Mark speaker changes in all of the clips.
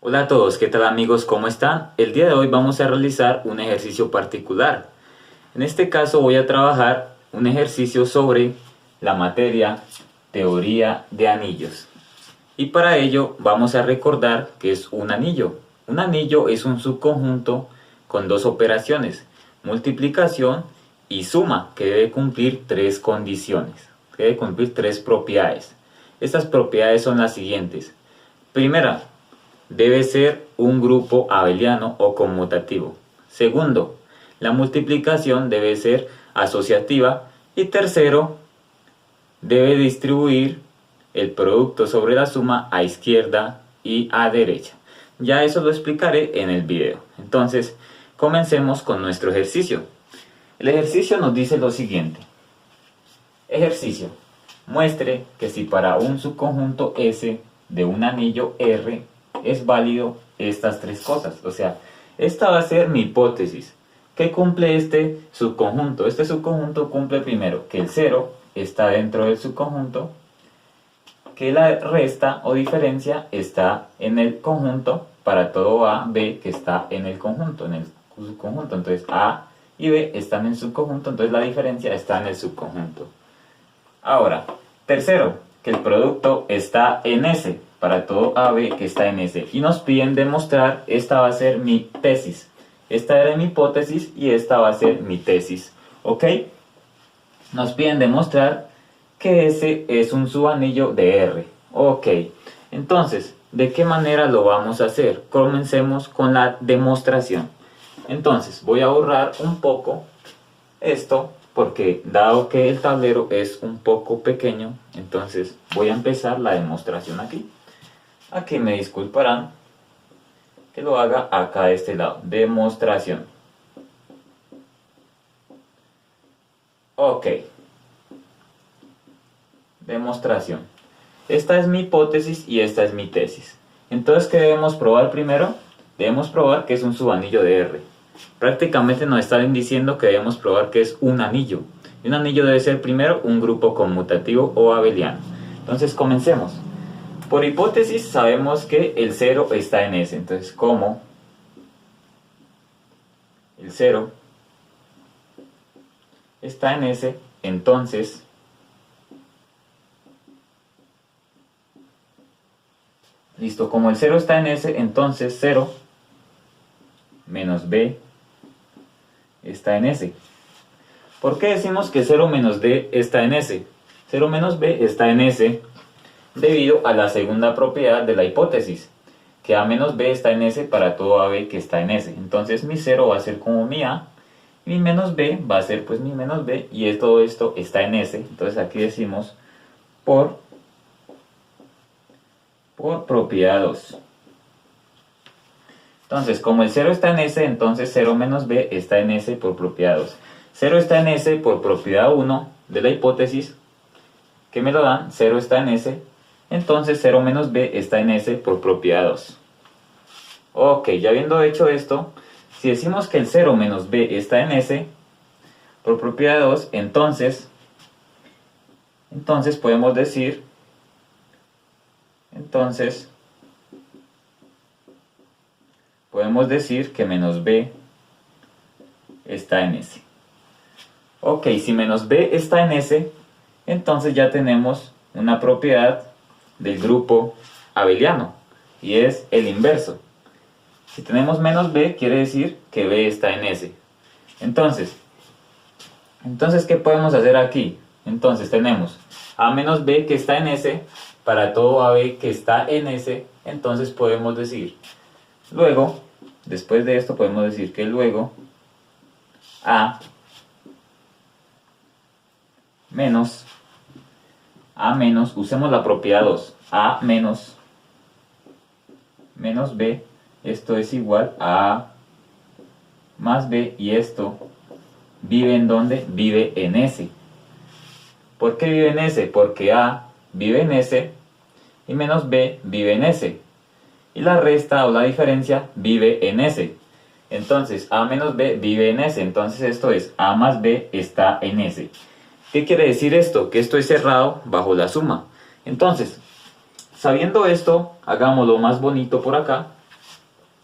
Speaker 1: Hola a todos, ¿qué tal amigos? ¿Cómo están? El día de hoy vamos a realizar un ejercicio particular. En este caso voy a trabajar un ejercicio sobre la materia teoría de anillos. Y para ello vamos a recordar que es un anillo. Un anillo es un subconjunto con dos operaciones, multiplicación y suma, que debe cumplir tres condiciones, que debe cumplir tres propiedades. Estas propiedades son las siguientes. Primera, debe ser un grupo abeliano o conmutativo. Segundo, la multiplicación debe ser asociativa. Y tercero, debe distribuir el producto sobre la suma a izquierda y a derecha. Ya eso lo explicaré en el video. Entonces, comencemos con nuestro ejercicio. El ejercicio nos dice lo siguiente. Ejercicio. Muestre que si para un subconjunto S de un anillo R es válido estas tres cosas. O sea, esta va a ser mi hipótesis. ¿Qué cumple este subconjunto? Este subconjunto cumple primero que el 0 está dentro del subconjunto, que la resta o diferencia está en el conjunto para todo A, B que está en el conjunto, en el subconjunto. Entonces A y B están en el subconjunto, entonces la diferencia está en el subconjunto. Ahora, tercero, que el producto está en S, para todo AB que está en S. Y nos piden demostrar, esta va a ser mi tesis. Esta era mi hipótesis y esta va a ser mi tesis. ¿Ok? Nos piden demostrar que S es un subanillo de R. Ok. Entonces, ¿de qué manera lo vamos a hacer? Comencemos con la demostración. Entonces, voy a borrar un poco esto, porque dado que el tablero es un poco pequeño, entonces voy a empezar la demostración aquí. Aquí me disculparán que lo haga acá de este lado. Demostración. Ok. Demostración. Esta es mi hipótesis y esta es mi tesis. Entonces, ¿qué debemos probar primero? Debemos probar que es un subanillo de R. Prácticamente nos están diciendo que debemos probar que es un anillo. Y un anillo debe ser primero un grupo conmutativo o abeliano. Entonces, comencemos. Por hipótesis sabemos que el 0 está en S. Entonces, como el 0 está en S, entonces listo, como el 0 está en S, entonces 0 menos B está en S. ¿Por qué decimos que 0 menos D está en S? 0 menos B está en S debido a la segunda propiedad de la hipótesis, que A menos B está en S para todo AB que está en S. Entonces mi 0 va a ser como mi A, y mi menos B va a ser pues mi menos B, y todo esto está en S. Entonces aquí decimos por propiedad 2. Entonces, como el 0 está en S, entonces 0 menos B está en S por propiedad 2. 0 está en S por propiedad 1 de la hipótesis, que me lo dan, 0 está en S, entonces 0 menos B está en S por propiedad 2. Ok, ya habiendo hecho esto, si decimos que el 0 menos B está en S por propiedad 2, entonces podemos decir, que menos B está en S. Ok, si menos B está en S, entonces ya tenemos una propiedad del grupo abeliano, y es el inverso. Si tenemos menos B, quiere decir que B está en S. Entonces, ¿qué podemos hacer aquí? Entonces tenemos A menos B que está en S para todo AB que está en S. Entonces podemos decir, luego, después de esto podemos decir que luego A menos, usemos la propiedad 2, A menos B, esto es igual a A más B, y esto vive en ¿dónde? Vive en S. ¿Por qué vive en S? Porque A vive en S y menos B vive en S. Y la resta o la diferencia vive en S. Entonces A menos B vive en S. Entonces esto es A más B está en S. ¿Qué quiere decir esto? Que esto es cerrado bajo la suma. Entonces, sabiendo esto, hagámoslo más bonito por acá.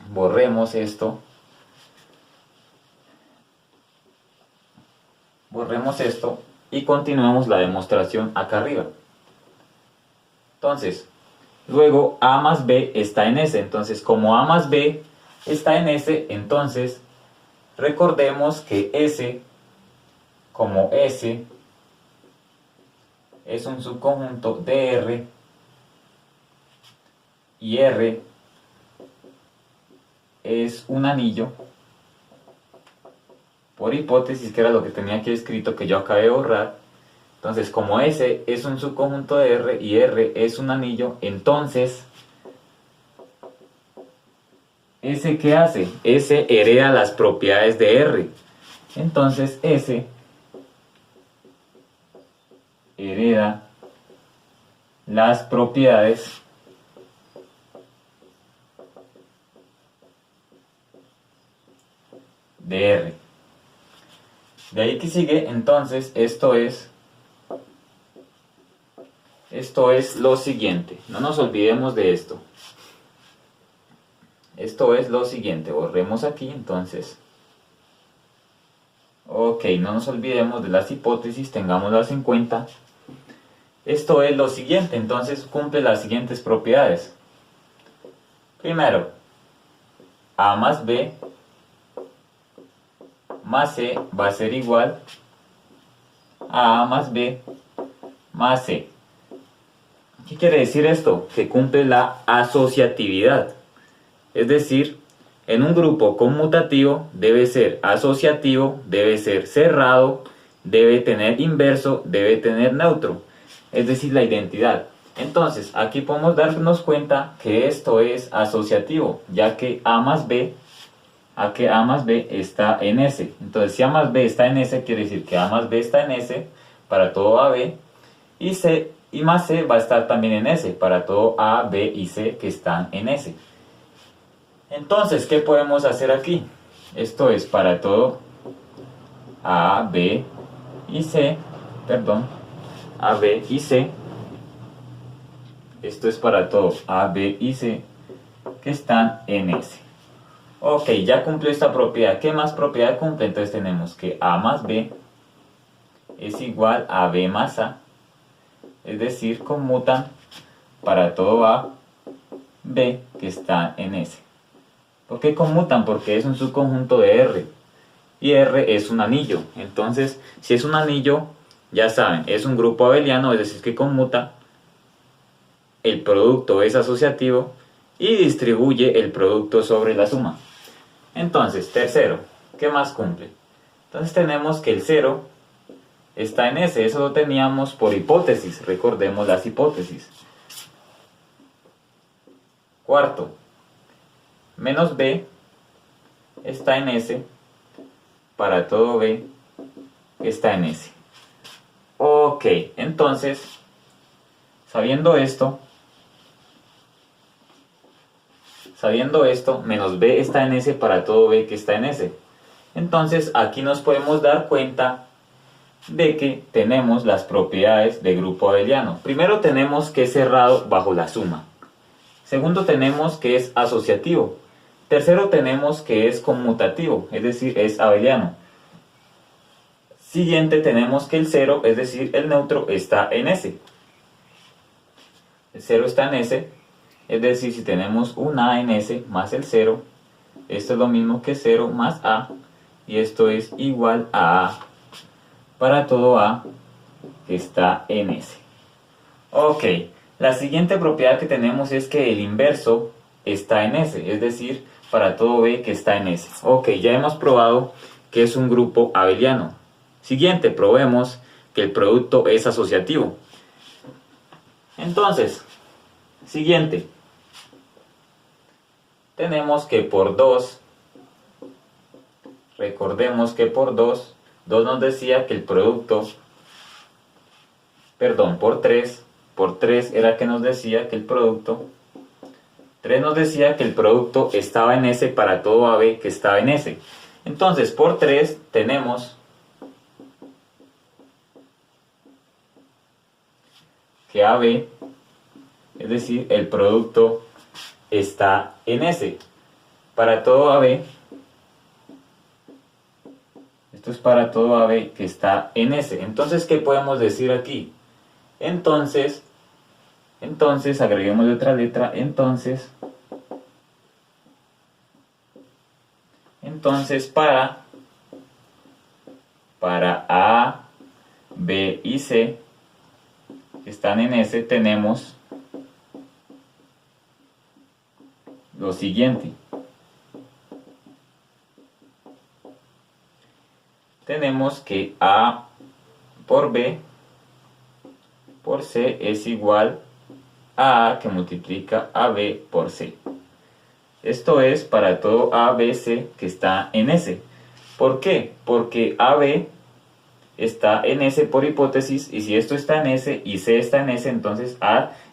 Speaker 1: borremos esto. Borremos esto y continuemos la demostración acá arriba. Entonces, luego A más B está en S. Entonces, como A más B está en S, entonces recordemos que S, como S es un subconjunto de R y R es un anillo, por hipótesis, que era lo que tenía aquí escrito que yo acabé de borrar. Entonces, como S es un subconjunto de R y R es un anillo, entonces S, ¿qué hace? S hereda las propiedades de R. Entonces S hereda las propiedades de R. De ahí que sigue, entonces, esto es lo siguiente. No nos olvidemos de esto. Esto es lo siguiente. Borremos aquí, entonces. Ok, no nos olvidemos de las hipótesis, tengámoslas en cuenta. Esto es lo siguiente, entonces cumple las siguientes propiedades. Primero, A más B más C va a ser igual a A más B más C. ¿Qué quiere decir esto? Que cumple la asociatividad. Es decir, en un grupo conmutativo debe ser asociativo, debe ser cerrado, debe tener inverso, debe tener neutro. Es decir, la identidad. Entonces, aquí podemos darnos cuenta que esto es asociativo, ya que A más B está en S. Entonces, si A más B está en S, quiere decir que A más B está en S para todo AB, y C y más C va a estar también en S para todo A, B y C que están en S. Entonces, ¿qué podemos hacer aquí? Esto es para todo A, B y C, perdón, A, B y C. Esto es para todo A, B y C que están en S. Ok, ya cumplió esta propiedad. ¿Qué más propiedad cumple? Entonces tenemos que A más B es igual a B más A. Es decir, conmutan para todo A, B que está en S. ¿Por qué conmutan? Porque es un subconjunto de R. Y R es un anillo. Entonces, si es un anillo, ya saben, es un grupo abeliano, es decir, que conmuta. El producto es asociativo y distribuye el producto sobre la suma. Entonces, tercero, ¿qué más cumple? Entonces tenemos que el 0 está en S. Eso lo teníamos por hipótesis. Recordemos las hipótesis. Cuarto, menos B está en S para todo B que está en S. Ok, entonces, sabiendo esto, menos B está en S para todo B que está en S. Entonces, aquí nos podemos dar cuenta de que tenemos las propiedades de grupo abeliano. Primero tenemos que es cerrado bajo la suma. Segundo tenemos que es asociativo. Tercero tenemos que es conmutativo, es decir, es abeliano. Siguiente tenemos que el 0, es decir, el neutro, está en S. El 0 está en S, es decir, si tenemos un A en S más el 0, esto es lo mismo que 0 más A, y esto es igual a A para todo A que está en S. Ok, la siguiente propiedad que tenemos es que el inverso está en S, es decir, para todo B que está en S. Ok, ya hemos probado que es un grupo abeliano. Siguiente, probemos que el producto es asociativo. Entonces, siguiente, tenemos que por 2, recordemos que por 2 nos decía que el producto, perdón, por 3 era que nos decía que el producto, 3 nos decía que el producto estaba en S para todo AB que estaba en S. Entonces, por 3 tenemos que AB, es decir, el producto está en S. para todo AB, esto es para todo AB que está en S. Entonces, ¿qué podemos decir aquí? Entonces agreguemos otra letra, entonces para A, B y C que están en S tenemos lo siguiente. Tenemos que A por B por C es igual a A que multiplica a B por C. Esto es para todo A, B, C que está en S. ¿Por qué? Porque AB está en S por hipótesis, y si esto está en S y C está en S, entonces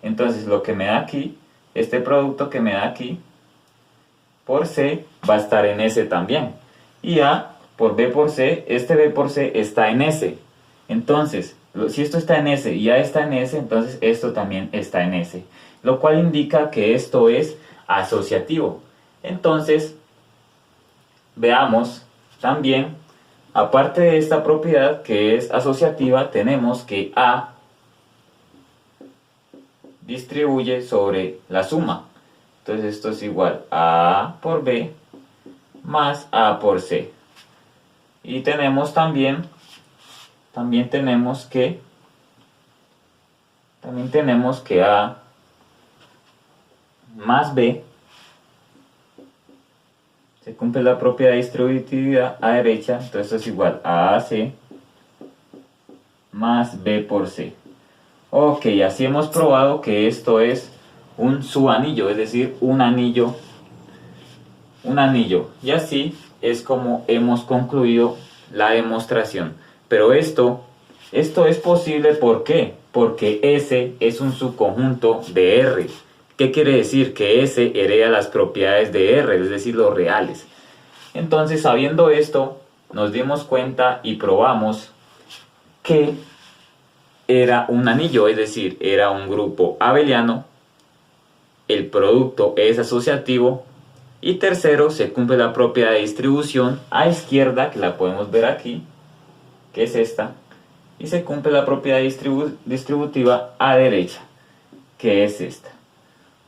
Speaker 1: entonces lo que me da aquí, este producto que me da aquí, por C va a estar en S también. Y A por B por C, este B por C está en S. Entonces, si esto está en S y A está en S, entonces esto también está en S. Lo cual indica que esto es asociativo. Entonces, veamos también, aparte de esta propiedad que es asociativa, tenemos que A distribuye sobre la suma. Entonces esto es igual a A por B más A por C. Y tenemos también tenemos que A más B se cumple la propiedad de distributividad a derecha, entonces esto es igual a AC más B por C. Ok, así hemos probado que esto es un subanillo, es decir, un anillo. Y así es como hemos concluido la demostración. Pero esto es posible, ¿por qué? Porque S es un subconjunto de R. ¿Qué quiere decir? Que S hereda las propiedades de R, es decir, los reales. Entonces, sabiendo esto, nos dimos cuenta y probamos que era un anillo, es decir, era un grupo abeliano, el producto es asociativo, y tercero, se cumple la propiedad de distribución a izquierda, que la podemos ver aquí, que es esta, y se cumple la propiedad distributiva a derecha, que es esta.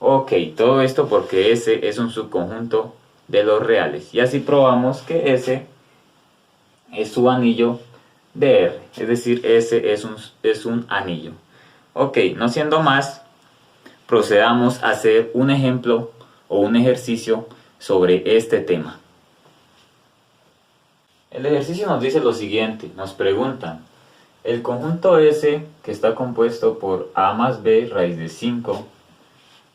Speaker 1: Ok, todo esto porque S es un subconjunto de los reales. Y así probamos que S es subanillo de R, es decir, S es un anillo. Ok, no siendo más, procedamos a hacer un ejemplo o un ejercicio sobre este tema. El ejercicio nos dice lo siguiente, nos preguntan, el conjunto S que está compuesto por A más B raíz de 5,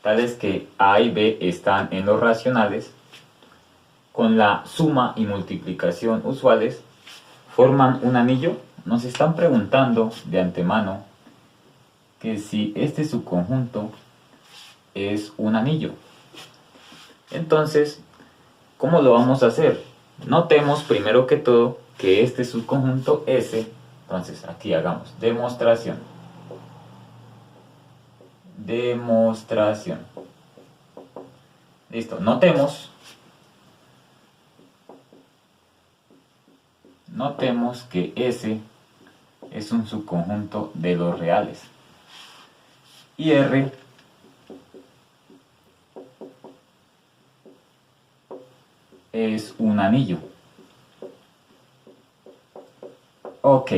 Speaker 1: tales que A y B están en los racionales, con la suma y multiplicación usuales, forman un anillo. Nos están preguntando de antemano que si este subconjunto es un anillo. Entonces, ¿cómo lo vamos a hacer? Notemos primero que todo que este subconjunto S, entonces aquí hagamos demostración. Listo, notemos que S es un subconjunto de los reales y R es un anillo. Ok,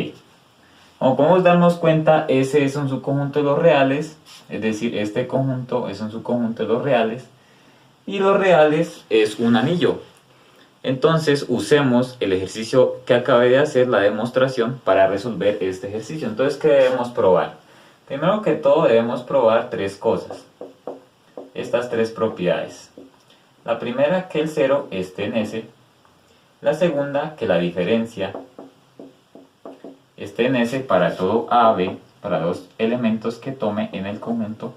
Speaker 1: como podemos darnos cuenta, S es un subconjunto de los reales, es decir, este conjunto es un subconjunto de los reales y los reales es un anillo. Entonces usemos el ejercicio que acabé de hacer, la demostración, para resolver este ejercicio. Entonces, ¿qué debemos probar? Primero que todo debemos probar tres cosas, estas tres propiedades. La primera, que el 0 esté en S. La segunda, que la diferencia esté en S para todo A, B, para dos elementos que tome en el conjunto.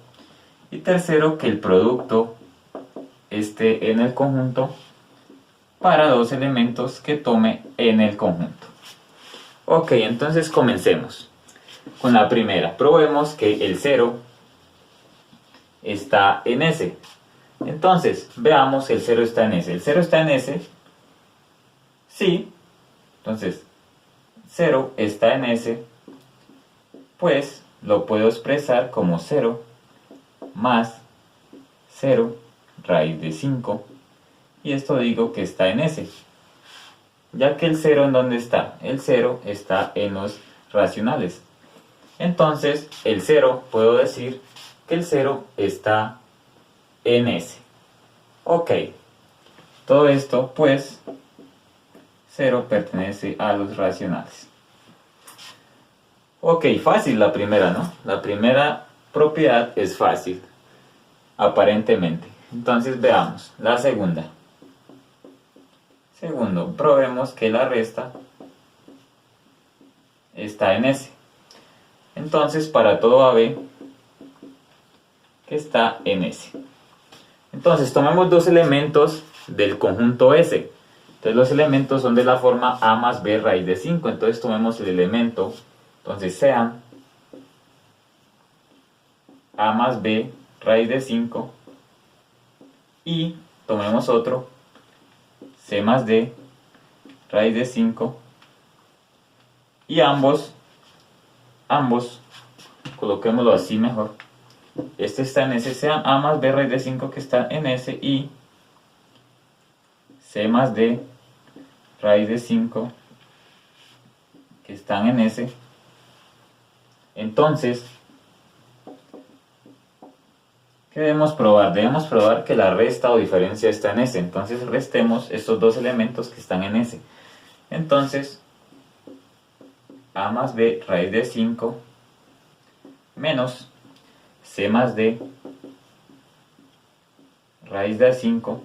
Speaker 1: Y tercero, que el producto esté en el conjunto para dos elementos que tome en el conjunto. Ok, entonces comencemos con la primera. Probemos que el 0 está en S. Entonces, veamos, el 0 está en S. ¿El 0 está en S? Sí. Entonces, 0 está en S, pues lo puedo expresar como 0 más 0 raíz de 5. Y esto digo que está en S. Ya que el 0, ¿en dónde está? El 0 está en los racionales. Entonces, el 0, puedo decir que el 0 está en S. Ok. Todo esto, pues, 0 pertenece a los racionales. Ok, fácil la primera, ¿no? La primera propiedad es fácil, aparentemente. Entonces, veamos la segunda. Segundo, probemos que la resta está en S. Entonces, para todo AB que está en S. Entonces, tomemos dos elementos del conjunto S. Entonces, los elementos son de la forma A más B raíz de 5. Entonces, tomemos el elemento, entonces sean A más B raíz de 5 y tomemos otro, C más D raíz de 5 y ambos, coloquémoslo así mejor. Este está en S, sean A más B raíz de 5 que está en S y C más D raíz de 5 que están en S. Entonces, ¿qué debemos probar? Debemos probar que la resta o diferencia está en S. Entonces restemos estos dos elementos que están en S. Entonces, A más B raíz de 5 menos C más D raíz de 5.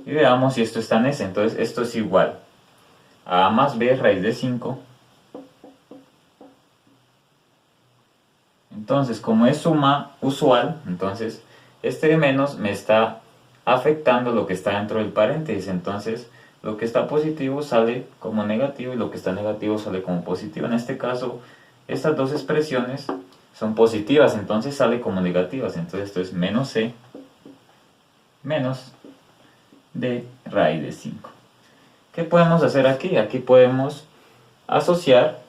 Speaker 1: Y veamos si esto está en S. Entonces esto es igual a más B raíz de 5. Entonces, como es suma usual, entonces este de menos me está afectando lo que está dentro del paréntesis. Entonces, lo que está positivo sale como negativo y lo que está negativo sale como positivo. En este caso, estas dos expresiones son positivas, entonces sale como negativas. Entonces, esto es menos C menos D raíz de 5. ¿Qué podemos hacer aquí? Aquí podemos asociar.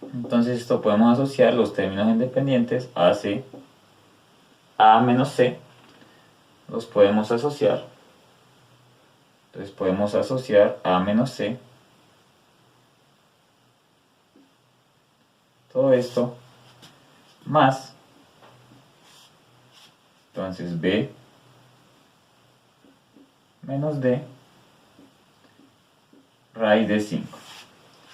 Speaker 1: Entonces esto podemos asociar los términos independientes AC, A menos C, los podemos asociar. Entonces podemos asociar A menos C, todo esto, más, entonces B menos D raíz de 5.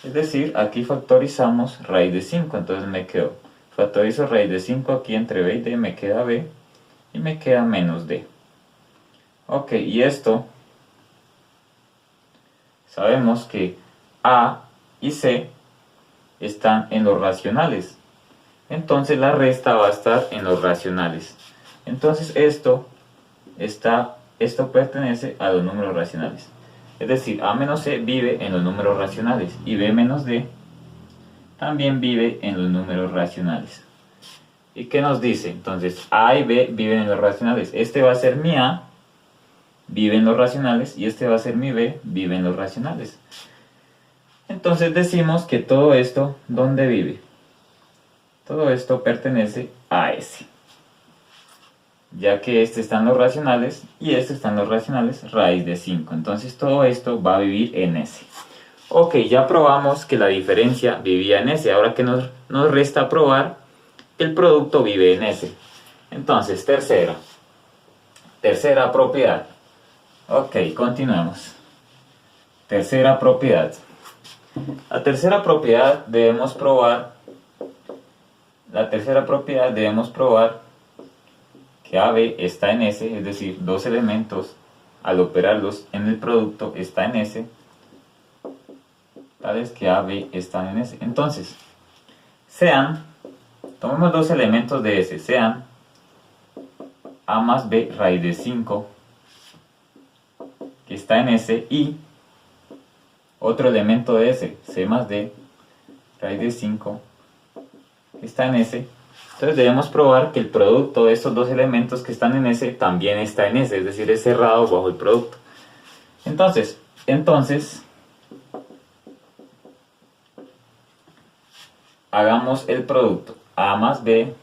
Speaker 1: Es decir, aquí factorizamos raíz de 5, entonces me quedo, factorizo raíz de 5 aquí entre B y D, me queda B y me queda menos D. Ok, y esto, sabemos que A y C están en los racionales, entonces la resta va a estar en los racionales. Entonces esto pertenece a los números racionales. Es decir, A menos C vive en los números racionales y B menos D también vive en los números racionales. ¿Y qué nos dice? Entonces, A y B viven en los racionales. Este va a ser mi A, vive en los racionales, y este va a ser mi B, vive en los racionales. Entonces decimos que todo esto, ¿dónde vive? Todo esto pertenece a S. Ya que este está en los racionales y este está en los racionales raíz de 5. Entonces todo esto va a vivir en S. Ok, ya probamos que la diferencia vivía en S. Ahora que nos resta probar que el producto vive en S. Entonces, tercera propiedad. Ok, continuemos. Tercera propiedad. La tercera propiedad debemos probar que AB está en S, es decir, dos elementos al operarlos en el producto está en S, tales que AB están en S. Entonces, tomemos dos elementos de S, sean A más B raíz de 5, que está en S, y otro elemento de S, C más D raíz de 5, que está en S. Entonces debemos probar que el producto de estos dos elementos que están en S también está en S, es decir, es cerrado bajo el producto. Entonces, hagamos el producto. A más B,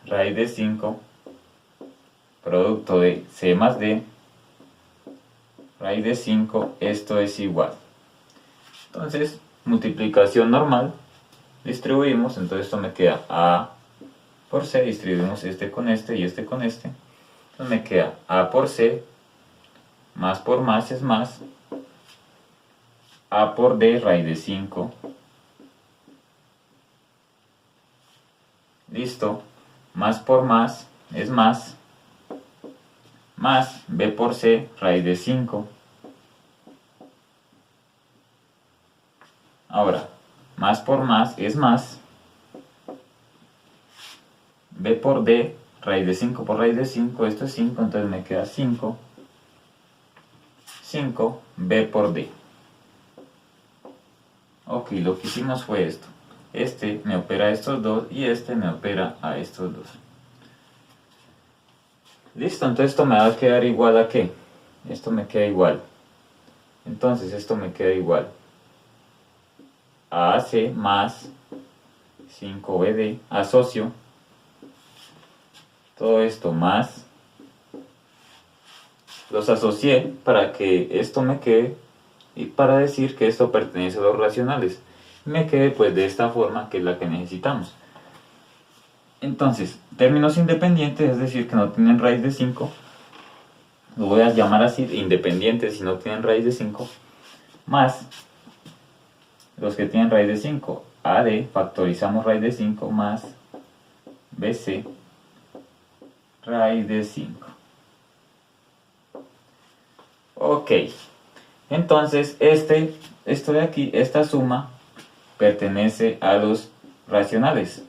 Speaker 1: raíz de 5, producto de C más D, raíz de 5, esto es igual. Entonces, multiplicación normal, distribuimos, entonces esto me queda A por C, distribuimos este con este y este con este. Entonces me queda A por C, más por más es más, A por D, raíz de 5. Listo, más por más es más B por C, raíz de 5. Ahora, más por más es más B por D, raíz de 5 por raíz de 5, esto es 5, entonces me queda 5 B por D. Ok, lo que hicimos fue esto. Este me opera a estos dos y este me opera a estos dos. Listo, entonces esto me va a quedar igual a ¿qué? Esto me queda igual. Entonces esto me queda igual a AC más 5BD, asocio todo esto más, los asocié para que esto me quede y para decir que esto pertenece a los racionales. Me quede pues de esta forma, que es la que necesitamos. Entonces, términos independientes, es decir, que no tienen raíz de 5, lo voy a llamar así, independientes si no tienen raíz de 5, más los que tienen raíz de 5, AD, factorizamos raíz de 5, más BC, raíz de 5. Ok, entonces esto de aquí, esta suma, pertenece a los racionales.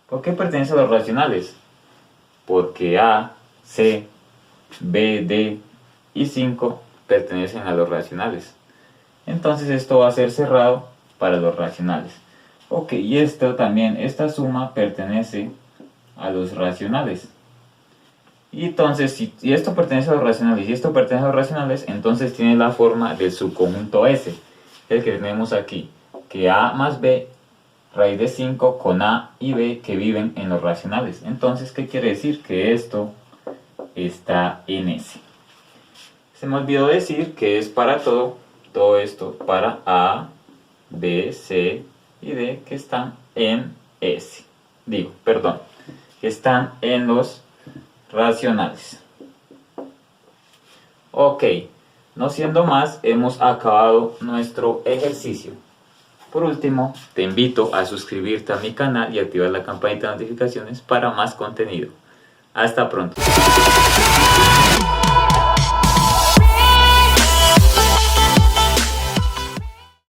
Speaker 1: ¿Por qué pertenece a los racionales? Porque A, C, B, D y 5 pertenecen a los racionales. Entonces esto va a ser cerrado para los racionales. Ok, y esto también, esta suma pertenece a los racionales. Y entonces, si esto pertenece a los racionales y esto pertenece a los racionales, entonces tiene la forma del subconjunto S, el que tenemos aquí, que A más B, raíz de 5 con A y B que viven en los racionales. Entonces, ¿qué quiere decir? Que esto está en S. Se me olvidó decir que es para todo esto, para A, B, C y D que están en S. Que están en los racionales. Ok, no siendo más, hemos acabado nuestro ejercicio. Por último, te invito a suscribirte a mi canal y activar la campanita de notificaciones para más contenido. Hasta pronto.